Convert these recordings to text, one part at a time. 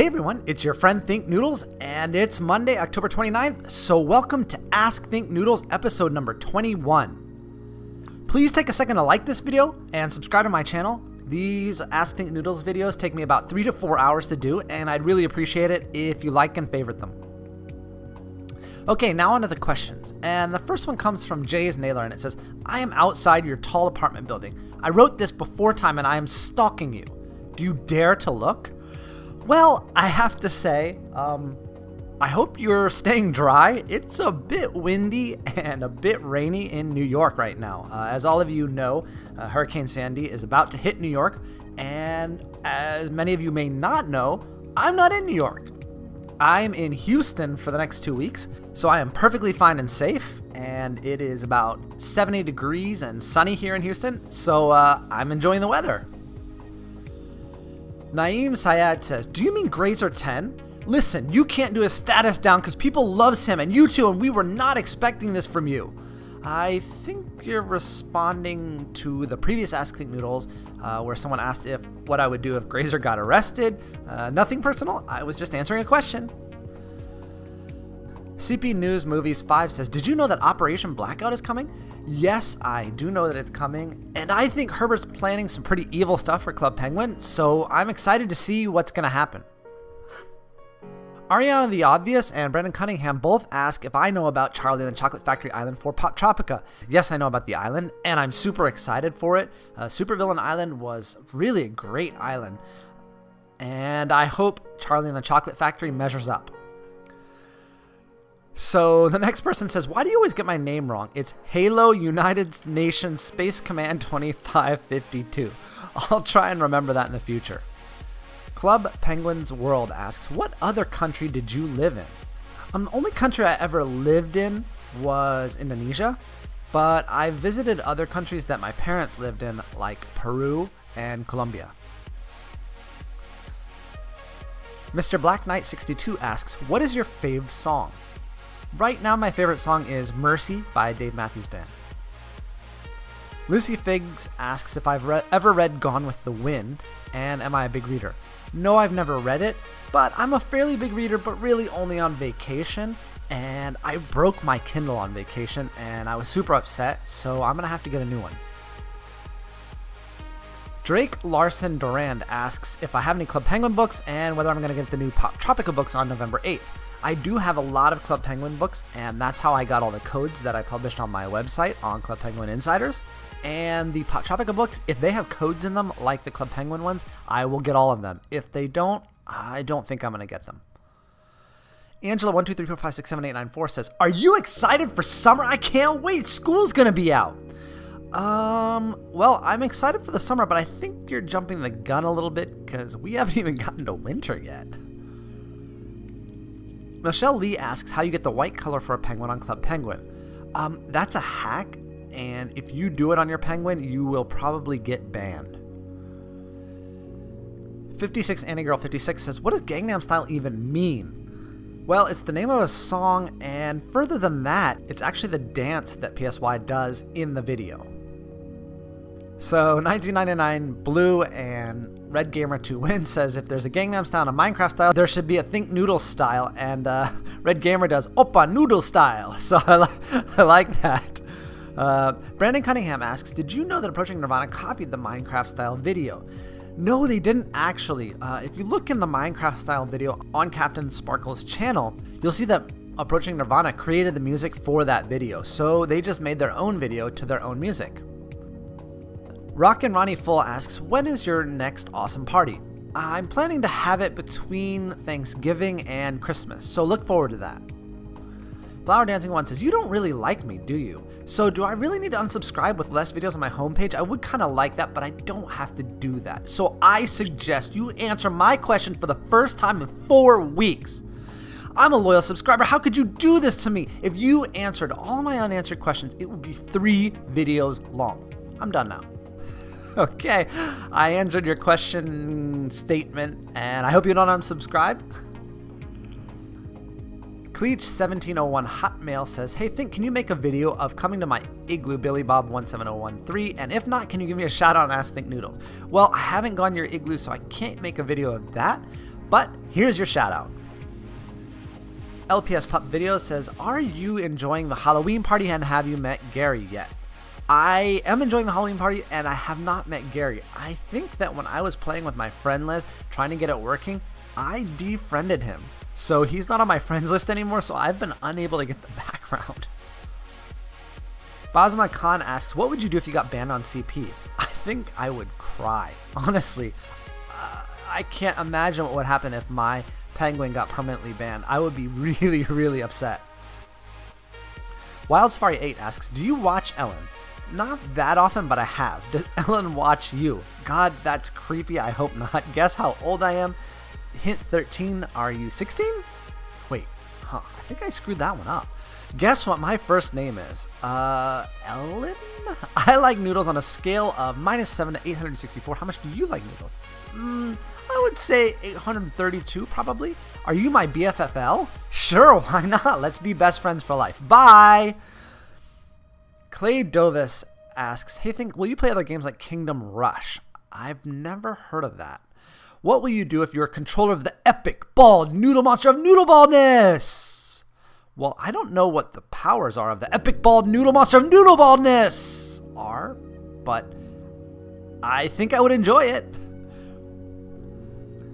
Hey everyone, it's your friend Thinknoodles, and it's Monday, October 29th, so welcome to Ask Thinknoodles episode number 21. Please take a second to like this video and subscribe to my channel. These Ask Thinknoodles videos take me about 3 to 4 hours to do, and I'd really appreciate it if you like and favorite them. Okay, now on to the questions, and the first one comes from Jay's Naylor, and it says, I am outside your tall apartment building. I wrote this before time, and I am stalking you. Do you dare to look? Well, I have to say, I hope you're staying dry. It's a bit windy and a bit rainy in New York right now. As all of you know, Hurricane Sandy is about to hit New York, and as many of you may not know, I'm not in New York. I'm in Houston for the next 2 weeks, so I am perfectly fine and safe, and it is about 70 degrees and sunny here in Houston, so I'm enjoying the weather. Naeem Syed says, do you mean grades are 10? Listen, you can't do a status down because people loves him and you too, and we were not expecting this from you. I think you're responding to the previous Ask Thinknoodles where someone asked what I would do if Grazer got arrested. Nothing personal, I was just answering a question. CP News Movies 5 says, did you know that Operation Blackout is coming? Yes, I do know that it's coming, and I think Herbert's planning some pretty evil stuff for Club Penguin, so I'm excited to see what's going to happen. Ariana the Obvious and Brandon Cunningham both ask if I know about Charlie and the Chocolate Factory Island for Pop Tropica. Yes, I know about the island, and I'm super excited for it. Supervillain Island was really a great island, and I hope Charlie and the Chocolate Factory measures up. So the next person says, why do you always get my name wrong? It's Halo United Nations Space Command 2552. I'll try and remember that in the future. Club Penguins World asks, what other country did you live in? The only country I ever lived in was Indonesia, but I visited other countries that my parents lived in, like Peru and Colombia. Mr. Black Knight 62 asks, what is your fave song? Right now, my favorite song is Mercy by Dave Matthews Band. Lucy Figs asks if I've ever read Gone with the Wind, and am I a big reader? No, I've never read it, but I'm a fairly big reader, but really only on vacation, and I broke my Kindle on vacation, and I was super upset, so I'm going to have to get a new one. Drake Larson Durand asks if I have any Club Penguin books and whether I'm going to get the new Pop Tropica books on November 8th. I do have a lot of Club Penguin books, and that's how I got all the codes that I published on my website on Club Penguin Insiders. And the Pop Tropica books, if they have codes in them like the Club Penguin ones, I will get all of them. If they don't, I don't think I'm going to get them. Angela 123456789 says, are you excited for summer? I can't wait. School's going to be out. Well, I'm excited for the summer, but I think you're jumping the gun a little bit because we haven't even gotten to winter yet. Michelle Lee asks how you get the white color for a penguin on Club Penguin. That's a hack, and if you do it on your penguin, you will probably get banned. 56 Annygirl 56 says, what does Gangnam Style even mean? Well, it's the name of a song, and further than that, it's actually the dance that PSY does in the video. So 1999 Blue and Red Gamer 2 Win says if there's a Gangnam Style and a Minecraft style, there should be a Thinknoodles style, and Red Gamer does Oppa Noodle style. So I like that. Brandon Cunningham asks, did you know that Approaching Nirvana copied the Minecraft style video? No, they didn't actually. If you look in the Minecraft style video on Captain Sparkle's channel, you'll see that Approaching Nirvana created the music for that video. So they just made their own video to their own music. Rockin' Ronnie Full asks, when is your next awesome party? I'm planning to have it between Thanksgiving and Christmas, so look forward to that. Flower Dancing One says, you don't really like me, do you? So do I really need to unsubscribe with less videos on my homepage? I would kind of like that, but I don't have to do that. So I suggest you answer my question for the first time in 4 weeks. I'm a loyal subscriber. How could you do this to me? If you answered all my unanswered questions, it would be 3 videos long. I'm done now. Okay, I answered your question statement, and I hope you don't unsubscribe. Cleach1701 Hotmail says, hey Think, can you make a video of coming to my igloo, Billy Bob 17013? And if not, can you give me a shout out and Ask Thinknoodles? Well, I haven't gone to your igloo, so I can't make a video of that. But here's your shout out. LPS Pup Video says, are you enjoying the Halloween party and have you met Gary yet? I am enjoying the Halloween party and I have not met Gary. I think that when I was playing with my friend Liz, trying to get it working, I defriended him. So he's not on my friends list anymore, so I've been unable to get the background. Basma Khan asks, what would you do if you got banned on CP? I think I would cry. Honestly, I can't imagine what would happen if my penguin got permanently banned. I would be really, really upset. Wild Safari 8 asks, do you watch Ellen? Not that often, but I have. Does Ellen watch you? God, that's creepy. I hope not. Guess how old I am? Hint 13. Are you 16? Wait, I think I screwed that one up. Guess what my first name is? Ellen? I like noodles on a scale of -7 to 864. How much do you like noodles? I would say 832 probably. Are you my BFFL? Sure, why not? Let's be best friends for life. Bye! Clay Dovis asks, hey Think, will you play other games like Kingdom Rush? I've never heard of that. What will you do if you're a controller of the epic bald noodle monster of noodle baldness? Well, I don't know what the powers are of the epic bald noodle monster of noodle baldness are, but I think I would enjoy it.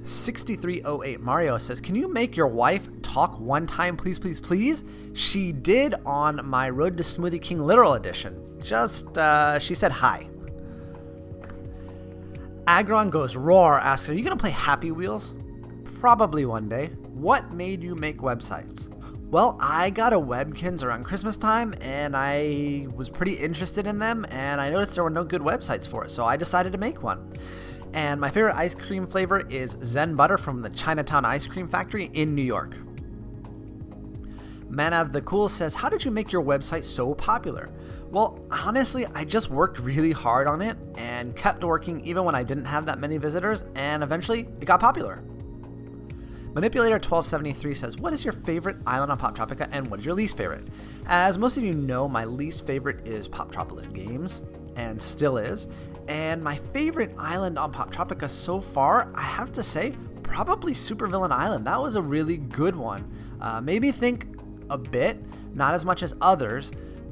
6308 Mario says, can you make your wife talk one time, please, please, please? She did on my Road to Smoothie King Literal Edition. Just, she said hi. Agron Goes Roar asks, are you going to play Happy Wheels? Probably one day. What made you make websites? Well, I got a Webkins around Christmas time, and I was pretty interested in them, and I noticed there were no good websites for it, so I decided to make one. And my favorite ice cream flavor is Zen Butter from the Chinatown Ice Cream Factory in New York. Manav the Cool says, how did you make your website so popular? Well, honestly, I just worked really hard on it and kept working even when I didn't have that many visitors, and eventually it got popular. Manipulator 1273 says, what is your favorite island on Poptropica and what is your least favorite? As most of you know, my least favorite is Poptropolis Games, and still is. And my favorite island on Poptropica so far, I have to say, probably Supervillain Island. That was a really good one. Made me think a bit, not as much as others,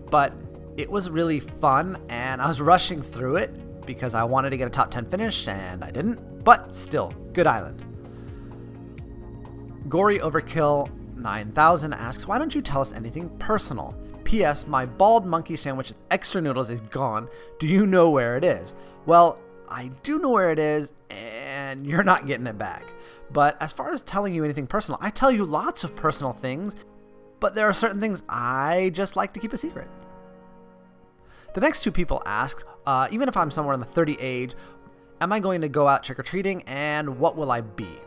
but it was really fun and I was rushing through it because I wanted to get a top 10 finish and I didn't, but still, good island. Gory Overkill 9000 asks, why don't you tell us anything personal? P.S. My bald monkey sandwich with extra noodles is gone. Do you know where it is? Well, I do know where it is, and you're not getting it back. But as far as telling you anything personal, I tell you lots of personal things, but there are certain things I just like to keep a secret. The next two people ask, even if I'm somewhere in the 30 age, am I going to go out trick-or-treating, and what will I be?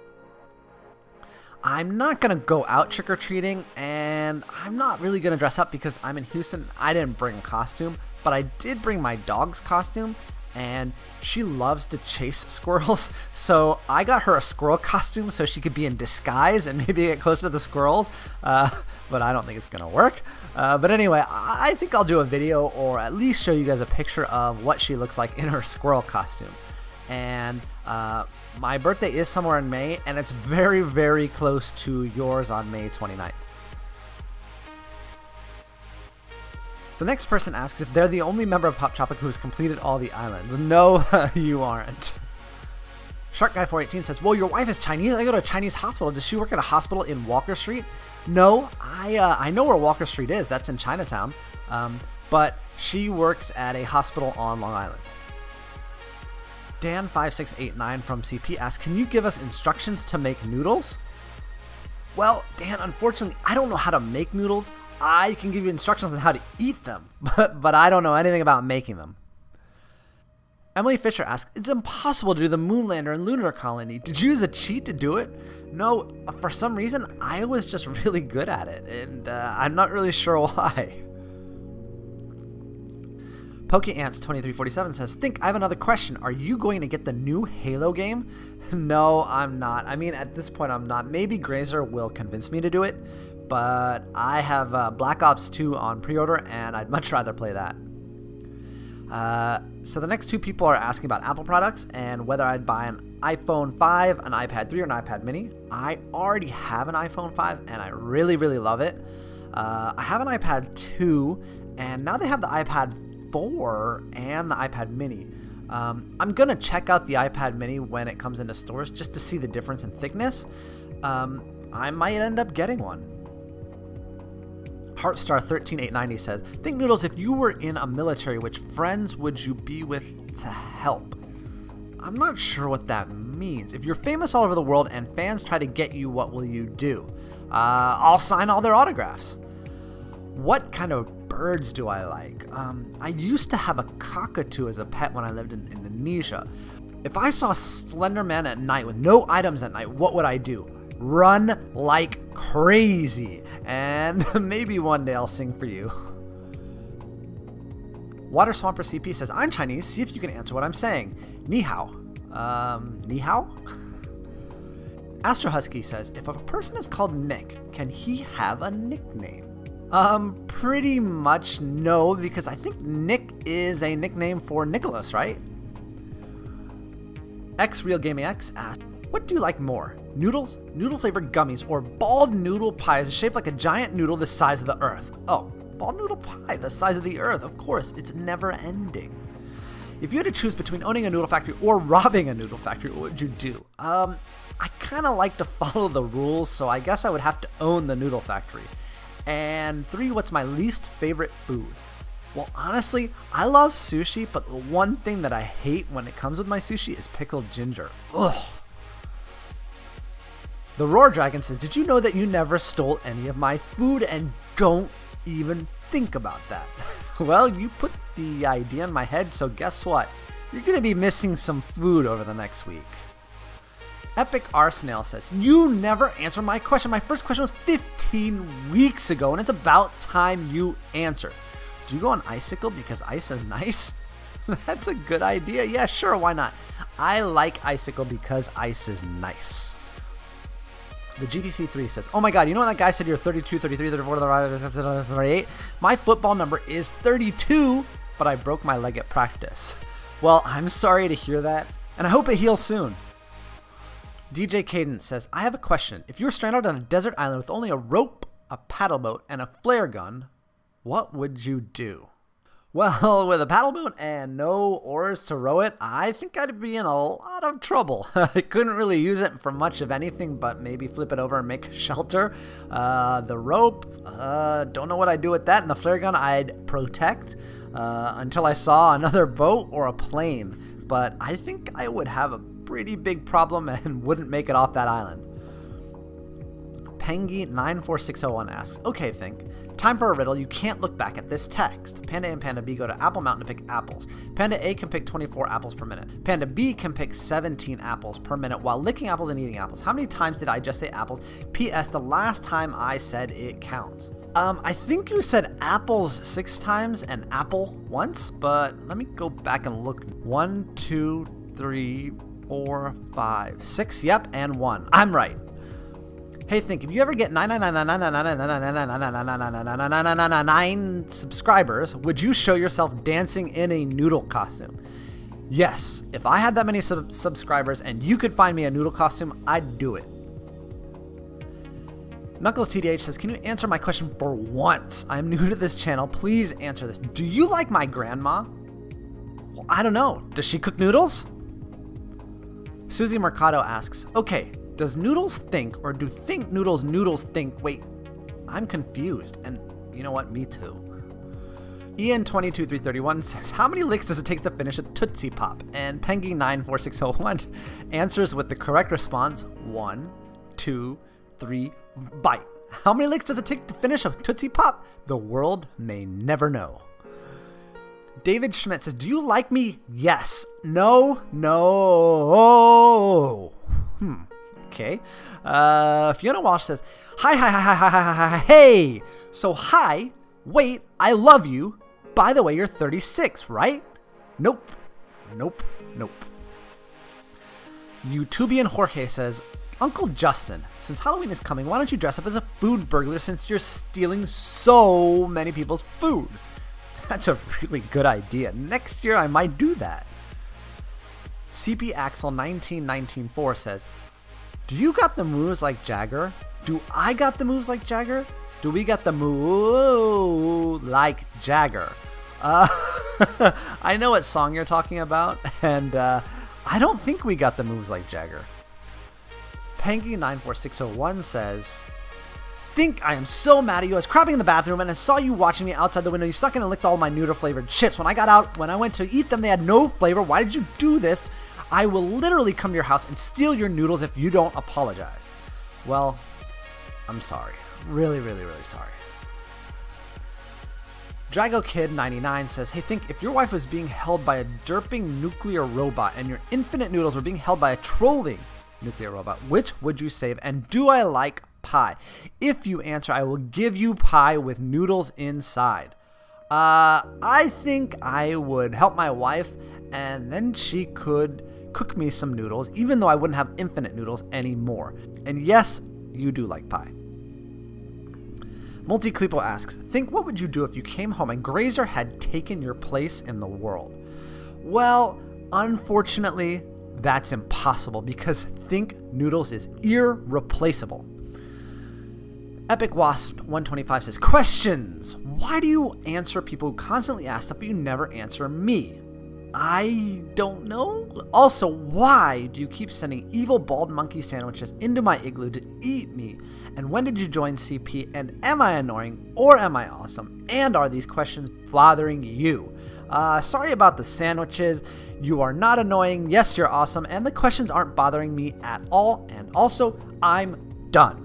I'm not going to go out trick-or-treating, and I'm not really going to dress up because I'm in Houston. I didn't bring a costume, but I did bring my dog's costume, and she loves to chase squirrels, so I got her a squirrel costume so she could be in disguise and maybe get closer to the squirrels, but I don't think it's going to work. But anyway, I think I'll do a video or at least show you guys a picture of what she looks like in her squirrel costume. And my birthday is somewhere in May, and it's very, very close to yours on May 29th. The next person asks if they're the only member of Poptropica who has completed all the islands. No, you aren't. Shark Guy 418 says, well, your wife is Chinese. I go to a Chinese hospital. Does she work at a hospital in Walker Street? No, I know where Walker Street is. That's in Chinatown. But she works at a hospital on Long Island. Dan5689 from CP asks, can you give us instructions to make noodles? Well, Dan, unfortunately, I don't know how to make noodles. I can give you instructions on how to eat them, but I don't know anything about making them. Emily Fisher asks, it's impossible to do the Moonlander and Lunar Colony. Did you use a cheat to do it? No, for some reason, I was just really good at it, and I'm not really sure why. PokeAnts2347 says, Think, I have another question. Are you going to get the new Halo game? No, I'm not. I mean, at this point, I'm not. Maybe Grazer will convince me to do it, but I have Black Ops 2 on pre-order, and I'd much rather play that. So the next two people are asking about Apple products and whether I'd buy an iPhone 5, an iPad 3, or an iPad mini. I already have an iPhone 5 and I really, really love it. I have an iPad 2 and now they have the iPad 4 and the iPad mini. I'm going to check out the iPad mini when it comes into stores just to see the difference in thickness. I might end up getting one. Heartstar13890 says, Thinknoodles, if you were in a military, which friends would you be with to help? I'm not sure what that means. If you're famous all over the world and fans try to get you, what will you do? I'll sign all their autographs. What kind of birds do I like? I used to have a cockatoo as a pet when I lived in Indonesia. If I saw Slender Man at night with no items at night, what would I do? Run like crazy. And maybe one day I'll sing for you. Water Swamper CP says, I'm Chinese. See if you can answer what I'm saying. Ni hao. Ni hao? Astro Husky says, if a person is called Nick, can he have a nickname? Pretty much no, because I think Nick is a nickname for Nicholas, right? XRealGamingX asks, what do you like more? Noodles, noodle-flavored gummies, or bald noodle pies shaped like a giant noodle the size of the earth? Oh, bald noodle pie the size of the earth, of course. It's never ending. If you had to choose between owning a noodle factory or robbing a noodle factory, what would you do? I kind of like to follow the rules, so I guess I would have to own the noodle factory. And 3, what's my least favorite food? Well, honestly, I love sushi, but the one thing that I hate when it comes with my sushi is pickled ginger. Ugh. The Roar Dragon says, did you know that you never stole any of my food? And don't even think about that. Well, you put the idea in my head, so guess what? You're going to be missing some food over the next week. Epic Arsenal says, you never answered my question. My first question was 15 weeks ago, and it's about time you answer. Do you go on Icicle because ice is nice? That's a good idea. Yeah, sure, why not? I like Icicle because ice is nice. The GBC3 says, oh my god, you know when that guy said you're 32, 33, 34, 38? My football number is 32, but I broke my leg at practice. Well, I'm sorry to hear that, and I hope it heals soon. DJ Cadence says, I have a question. If you were stranded on a desert island with only a rope, a paddle boat, and a flare gun, what would you do? Well, with a paddle boat and no oars to row it, I think I'd be in a lot of trouble. I couldn't really use it for much of anything but maybe flip it over and make a shelter. The rope, don't know what I'd do with that. And the flare gun, I'd protect until I saw another boat or a plane. But I think I would have a pretty big problem and wouldn't make it off that island. Pengy94601 asks, okay, Think. Time for a riddle. You can't look back at this text. Panda A and Panda B go to Apple Mountain to pick apples. Panda A can pick 24 apples per minute. Panda B can pick 17 apples per minute while licking apples and eating apples. How many times did I just say apples? P.S. The last time I said it counts. I think you said apples 6 times and apple once, but let me go back and look. 1, 2, 3, 4, 5, 6. Yep, and 1. I'm right. Hey, Think, if you ever get 9 subscribers, would you show yourself dancing in a noodle costume? Yes, if I had that many subscribers and you could find me a noodle costume, I'd do it. Knuckles TDH says, can you answer my question for once? I'm new to this channel. Please answer this. Do you like my grandma? Well, I don't know. Does she cook noodles? Susie Mercado asks, okay, does Noodles think, or do Thinknoodles think? Wait, I'm confused. And you know what? Me too. Ian22331 says, how many licks does it take to finish a Tootsie Pop? And Pengy94601 answers with the correct response, 1, 2, 3, bite. How many licks does it take to finish a Tootsie Pop? The world may never know. David Schmidt says, do you like me? Yes. No. No. Okay. Fiona Walsh says, hi, hey. So hi, wait, I love you. By the way, you're 36, right? Nope. YouTubian Jorge says, Uncle Justin, since Halloween is coming, why don't you dress up as a food burglar since you're stealing so many people's food? That's a really good idea. Next year I might do that. CP Axel 19194 says, do you got the moves like Jagger? Do I got the moves like Jagger? Do we got the move like Jagger? I know what song you're talking about, and I don't think we got the moves like Jagger. Panky94601 says, think I am so mad at you. I was crapping in the bathroom and I saw you watching me outside the window. You stuck in and licked all my noodle flavored chips. When I got out, when I went to eat them, they had no flavor. Why did you do this? I will literally come to your house and steal your noodles if you don't apologize. Well, I'm sorry. Really, really, really sorry. DragoKid99 says, hey, think if your wife was being held by a derping nuclear robot and your infinite noodles were being held by a trolling nuclear robot, which would you save? And do I like pie? If you answer, I will give you pie with noodles inside. I think I would help my wife and then she could cook me some noodles, even though I wouldn't have infinite noodles anymore. And yes, you do like pie. Multiclipo asks, think what would you do if you came home and Grazer had taken your place in the world? Well, unfortunately, that's impossible because Thinknoodles is irreplaceable. Epic Wasp 125 says, questions. Why do you answer people who constantly ask stuff but you never answer me? I don't know. Also, why do you keep sending evil bald monkey sandwiches into my igloo to eat me? And when did you join CP? And am I annoying or am I awesome? And are these questions bothering you? Sorry about the sandwiches. You are not annoying. Yes, you're awesome. And the questions aren't bothering me at all. And also, I'm done.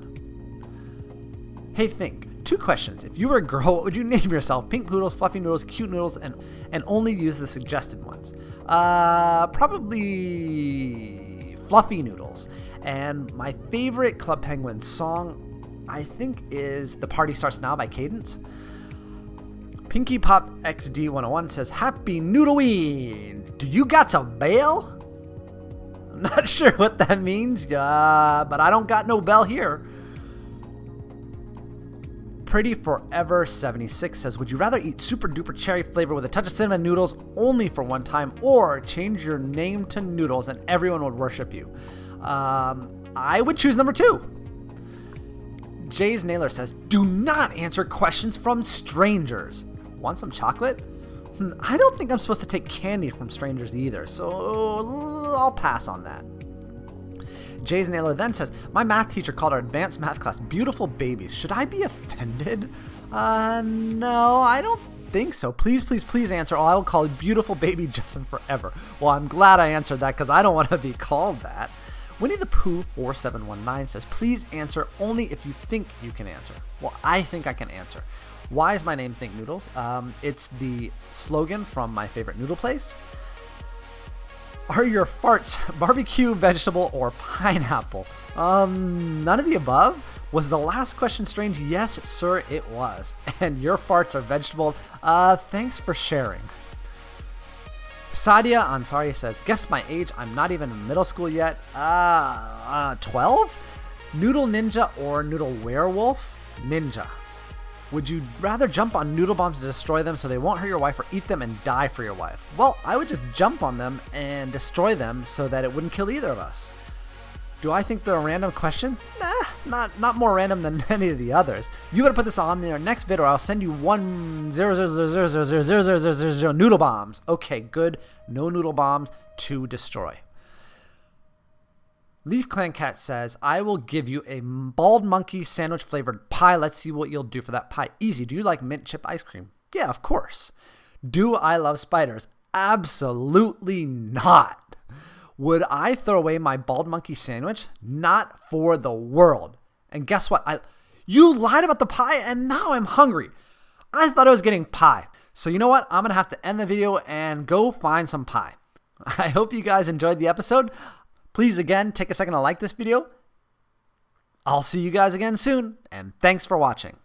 Hey, think. 2 questions. If you were a girl, what would you name yourself? Pink Poodles, Fluffy Noodles, Cute Noodles, and only use the suggested ones. Probably Fluffy Noodles. And my favorite Club Penguin song, I think, is The Party Starts Now by Cadence. Pinky Pop XD 101 says, Happy Noodleween! Do you got to bail? I'm not sure what that means, but I don't got no bell here. Pretty Forever 76 says, would you rather eat super duper cherry flavor with a touch of cinnamon noodles only for one time, or change your name to Noodles and everyone would worship you? I would choose number 2. Jay's Nailer says, do not answer questions from strangers. Want some chocolate? I don't think I'm supposed to take candy from strangers either, so I'll pass on that. Jay's Nailer then says, my math teacher called our advanced math class beautiful babies. Should I be offended? No, I don't think so. Please, please, please answer, or I will call you beautiful baby Justin forever. Well, I'm glad I answered that because I don't want to be called that. Winnie the Pooh 4719 says, please answer only if you think you can answer. Well, I think I can answer. Why is my name Thinknoodles? It's the slogan from my favorite noodle place. Are your farts barbecue, vegetable, or pineapple? None of the above? Was the last question strange? Yes, sir, it was. And your farts are vegetable. Thanks for sharing. Sadia Ansari says, guess my age. I'm not even in middle school yet. 12? Noodle Ninja or Noodle Werewolf? Ninja. Would you rather jump on noodle bombs to destroy them so they won't hurt your wife, or eat them and die for your wife? Well, I would just jump on them and destroy them so that it wouldn't kill either of us. Do I think they're random questions? Nah, not more random than any of the others. You gotta put this on your next vid or I'll send you 1,000,000,000,000 noodle bombs. Okay, good. No noodle bombs to destroy. Leaf Clan Cat says, I will give you a bald monkey sandwich flavored pie. Let's see what you'll do for that pie. Easy. Do you like mint chip ice cream? Yeah, of course. Do I love spiders? Absolutely not. Would I throw away my bald monkey sandwich? Not for the world. And guess what? You lied about the pie and now I'm hungry. I thought I was getting pie. So you know what? I'm going to have to end the video and go find some pie. I hope you guys enjoyed the episode. Please, again, take a second to like this video. I'll see you guys again soon, and thanks for watching.